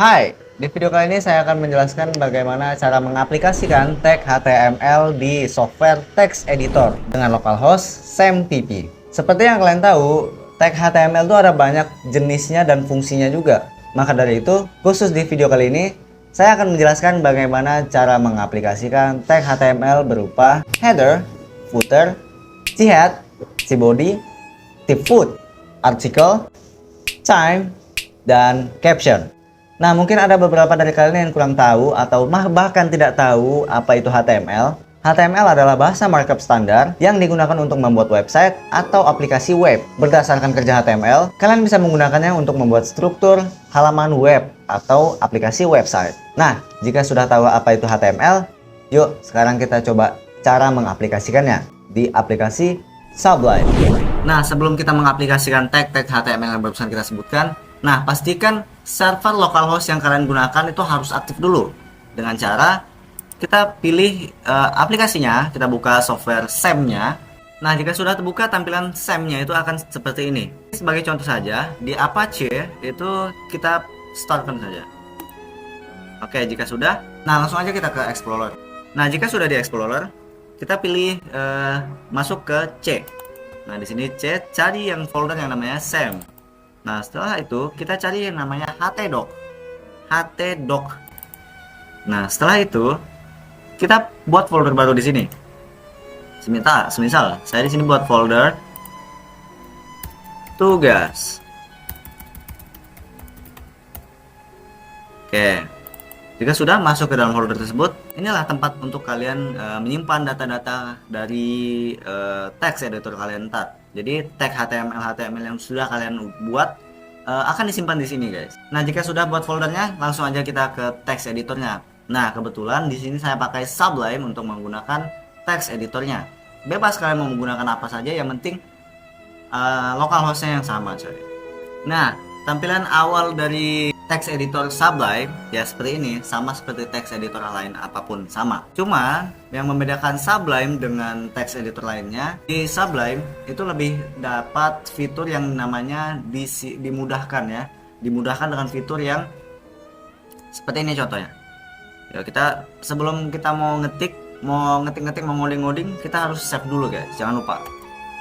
Hai, di video kali ini saya akan menjelaskan bagaimana cara mengaplikasikan tag HTML di software text editor dengan localhost SAMTP. Seperti yang kalian tahu, tag HTML itu ada banyak jenisnya dan fungsinya juga. Maka dari itu, khusus di video kali ini, saya akan menjelaskan bagaimana cara mengaplikasikan tag HTML berupa header, footer, head, body, foot, article, time, dan caption. Nah, mungkin ada beberapa dari kalian yang kurang tahu atau bahkan tidak tahu apa itu HTML. HTML adalah bahasa markup standar yang digunakan untuk membuat website atau aplikasi web. Berdasarkan kerja HTML, kalian bisa menggunakannya untuk membuat struktur halaman web atau aplikasi website. Nah, jika sudah tahu apa itu HTML, yuk sekarang kita coba cara mengaplikasikannya di aplikasi Sublime. Nah, sebelum kita mengaplikasikan tag-tag HTML yang barusan kita sebutkan, nah pastikan server localhost yang kalian gunakan itu harus aktif dulu. Dengan cara kita pilih aplikasinya, kita buka software SAM-nya. Nah, jika sudah terbuka, tampilan SAM-nya itu akan seperti ini. Sebagai contoh saja, di Apache itu kita startkan saja. Oke, jika sudah, nah langsung aja kita ke Explorer. Nah, jika sudah di Explorer, kita pilih masuk ke C. Nah, di sini C, cari yang folder yang namanya SAM. Nah, setelah itu kita cari yang namanya htdoc. htdoc. Nah, setelah itu kita buat folder baru di sini. Semisal saya di sini buat folder tugas. Oke. Jika sudah masuk ke dalam folder tersebut, inilah tempat untuk kalian menyimpan data-data dari text editor kalian ntar. Jadi tag HTML yang sudah kalian buat akan disimpan di sini, guys. Nah, jika sudah buat foldernya, langsung aja kita ke text editornya. Nah, kebetulan di sini saya pakai Sublime untuk menggunakan text editornya. Bebas kalian mau menggunakan apa saja, yang penting localhostnya yang sama, coy. Nah, tampilan awal dari text editor Sublime ya seperti ini, sama seperti text editor lain apapun sama. Cuma yang membedakan Sublime dengan text editor lainnya, di Sublime itu lebih dapat fitur yang namanya dimudahkan ya. Dimudahkan dengan fitur yang seperti ini contohnya. Ya, kita sebelum kita mau ngetik, mau ngoding, kita harus save dulu, guys. Jangan lupa.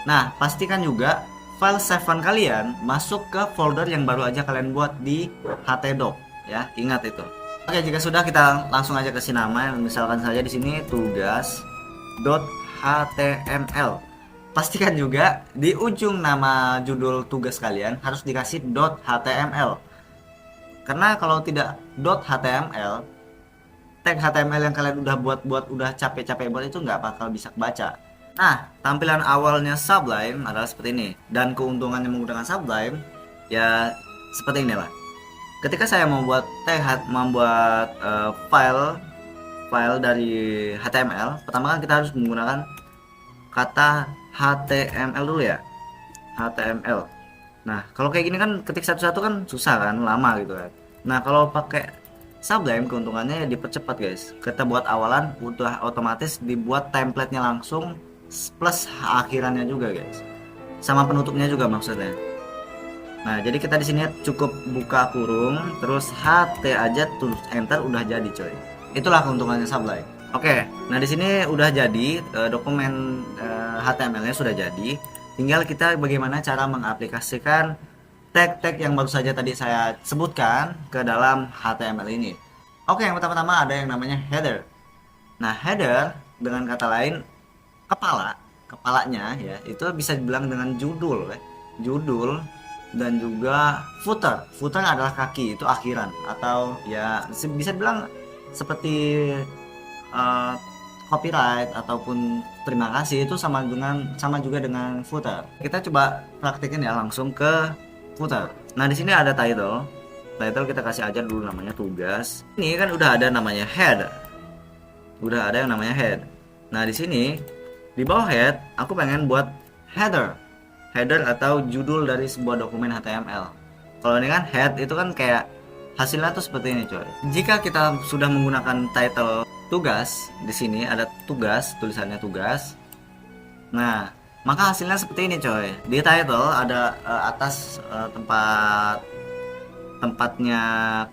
Nah, pastikan juga file savean kalian masuk ke folder yang baru aja kalian buat di htdoc ya, ingat itu. Oke, jika sudah, kita langsung aja kasih nama, misalkan saja di sini tugas.html. Pastikan juga di ujung nama judul tugas kalian harus dikasih .html, karena kalau tidak .html, tag HTML yang kalian udah buat udah capek-capek buat itu nggak bakal bisa baca. Nah, tampilan awalnya Sublime adalah seperti ini, dan keuntungannya menggunakan Sublime ya seperti inilah. Ketika saya membuat file dari HTML, pertama kan kita harus menggunakan kata HTML dulu ya, HTML. Nah, kalau kayak gini kan ketik satu-satu kan susah kan, lama gitu kan. Nah, kalau pakai Sublime keuntungannya ya dipercepat, guys. Kita buat awalan udah otomatis dibuat template-nya langsung, plus akhirannya juga, guys, sama penutupnya juga maksudnya. Nah, jadi kita di sini cukup buka kurung terus ht aja, terus enter, udah jadi, coy. Itulah keuntungannya Sublime. Oke, nah di sini udah jadi dokumen HTML-nya sudah jadi. Tinggal kita bagaimana cara mengaplikasikan tag-tag yang baru saja tadi saya sebutkan ke dalam HTML ini. Oke, yang pertama-tama ada yang namanya header. Nah, header dengan kata lain kepalanya ya, itu bisa dibilang dengan judul ya. Judul dan juga footer. Footer adalah kaki, itu akhiran, atau ya bisa dibilang seperti copyright ataupun terima kasih, itu sama juga dengan footer. Kita coba praktekin ya langsung ke footer. Nah, di sini ada title kita kasih aja dulu namanya tugas. Ini kan udah ada namanya head, udah ada yang namanya head. Nah, di sini di bawah head aku pengen buat header atau judul dari sebuah dokumen HTML. Kalau ini kan head itu kan kayak hasilnya tuh seperti ini, coy. Jika kita sudah menggunakan title tugas, di sini ada tugas, tulisannya tugas. Nah, maka hasilnya seperti ini, coy. Di title ada atas tempat tempatnya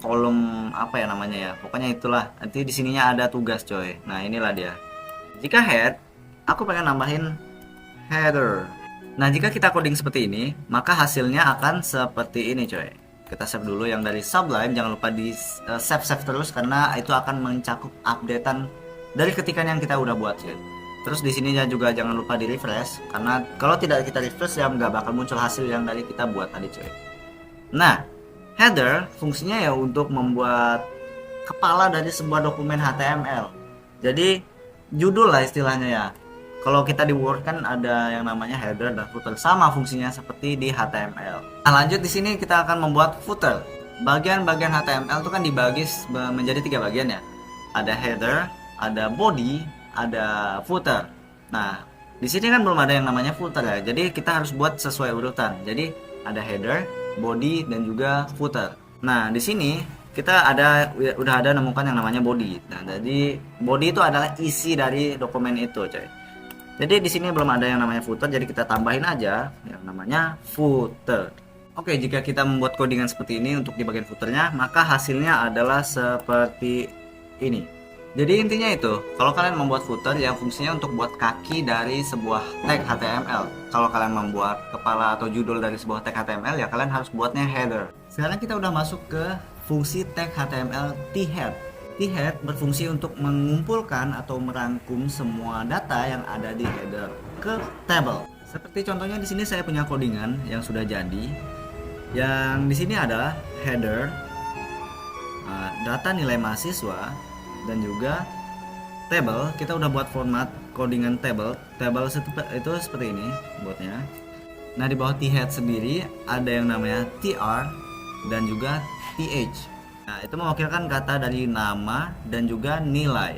kolom apa ya namanya ya, pokoknya itulah. Nanti di sininya ada tugas coy. Nah inilah dia. Jika head, aku pengen nambahin header. Nah jika kita coding seperti ini, maka hasilnya akan seperti ini coy. Kita save dulu yang dari Sublime, jangan lupa di save terus karena itu akan mencakup updatean dari ketikan yang kita udah buat coy. Terus di sini juga jangan lupa di refresh karena kalau tidak kita refresh ya nggak bakal muncul hasil yang dari kita buat tadi coy. Nah, header fungsinya ya untuk membuat kepala dari sebuah dokumen HTML. Jadi judul lah istilahnya ya. Kalau kita di Word kan ada yang namanya header dan footer, sama fungsinya seperti di HTML. Nah, lanjut di sini kita akan membuat footer. Bagian-bagian HTML itu kan dibagi menjadi 3 bagian ya. Ada header, ada body, ada footer. Nah, di sini kan belum ada yang namanya footer ya. Jadi kita harus buat sesuai urutan. Jadi ada header, body dan juga footer. Nah, di sini kita udah ada nemukan yang namanya body. Nah, jadi body itu adalah isi dari dokumen itu, coy. Jadi di sini belum ada yang namanya footer, jadi kita tambahin aja yang namanya footer. Oke, jika kita membuat codingan seperti ini untuk di bagian footernya, maka hasilnya adalah seperti ini. Jadi intinya itu, kalau kalian membuat footer yang fungsinya untuk buat kaki dari sebuah tag HTML. Kalau kalian membuat kepala atau judul dari sebuah tag HTML, ya kalian harus buatnya header. Sekarang kita udah masuk ke fungsi tag HTML t-head. T-head berfungsi untuk mengumpulkan atau merangkum semua data yang ada di header ke table. Seperti contohnya di sini saya punya codingan yang sudah jadi. Yang di sini adalah header, data nilai mahasiswa, dan juga table. Kita udah buat format codingan table. Table itu seperti ini buatnya. Nah, di bawah t-head sendiri ada yang namanya tr dan juga th. Nah, itu mewakilkan kata dari nama dan juga nilai.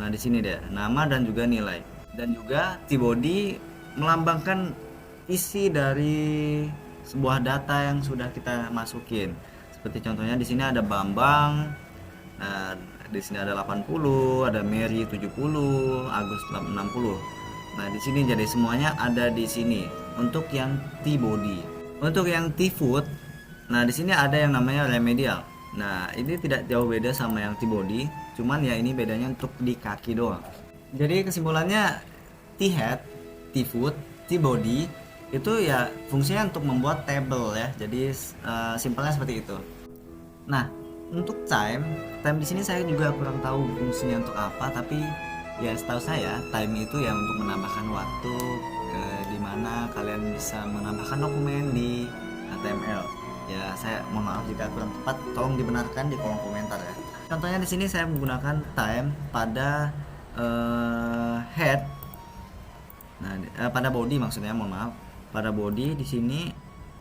Nah, di sini deh, nama dan juga nilai. Dan juga t-body melambangkan isi dari sebuah data yang sudah kita masukin. Seperti contohnya di sini ada Bambang. Nah, di sini ada 80, ada Mary 70, Agus 60. Nah, di sini jadi semuanya ada di sini untuk yang t-body. Untuk yang t-foot, nah di sini ada yang namanya remedial. Nah, ini tidak jauh beda sama yang t-body, cuman ya ini bedanya untuk di kaki doang. Jadi kesimpulannya t-head, t-foot, t-body itu ya fungsinya untuk membuat table ya. Jadi simpelnya seperti itu. Nah, untuk time di sini saya juga kurang tahu fungsinya untuk apa, tapi ya setahu saya time itu ya untuk menambahkan waktu di mana kalian bisa menambahkan dokumen di HTML. Ya, saya mohon maaf jika kurang tepat, tolong dibenarkan di kolom komentar ya. Contohnya di sini saya menggunakan time pada head. Nah, pada body maksudnya, mohon maaf. Pada body di sini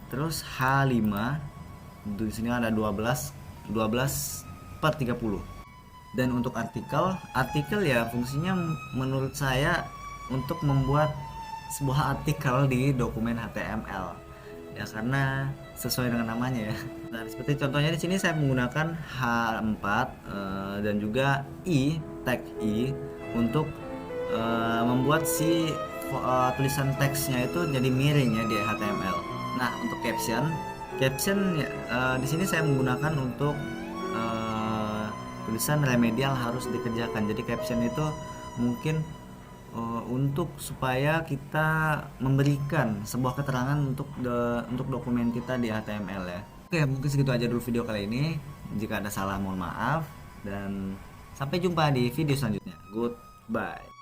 terus H5. Di sini ada 12 per 30. Dan untuk artikel ya fungsinya menurut saya untuk membuat sebuah artikel di dokumen HTML. Ya karena sesuai dengan namanya ya. Nah, seperti contohnya di sini saya menggunakan H4 dan juga tag I untuk membuat si tulisan teksnya itu jadi miring ya di HTML. Nah, untuk caption di sini saya menggunakan untuk tulisan remedial harus dikerjakan. Jadi caption itu mungkin untuk supaya kita memberikan sebuah keterangan untuk dokumen kita di HTML ya. Oke, mungkin segitu aja dulu video kali ini. Jika ada salah mohon maaf dan sampai jumpa di video selanjutnya. Goodbye.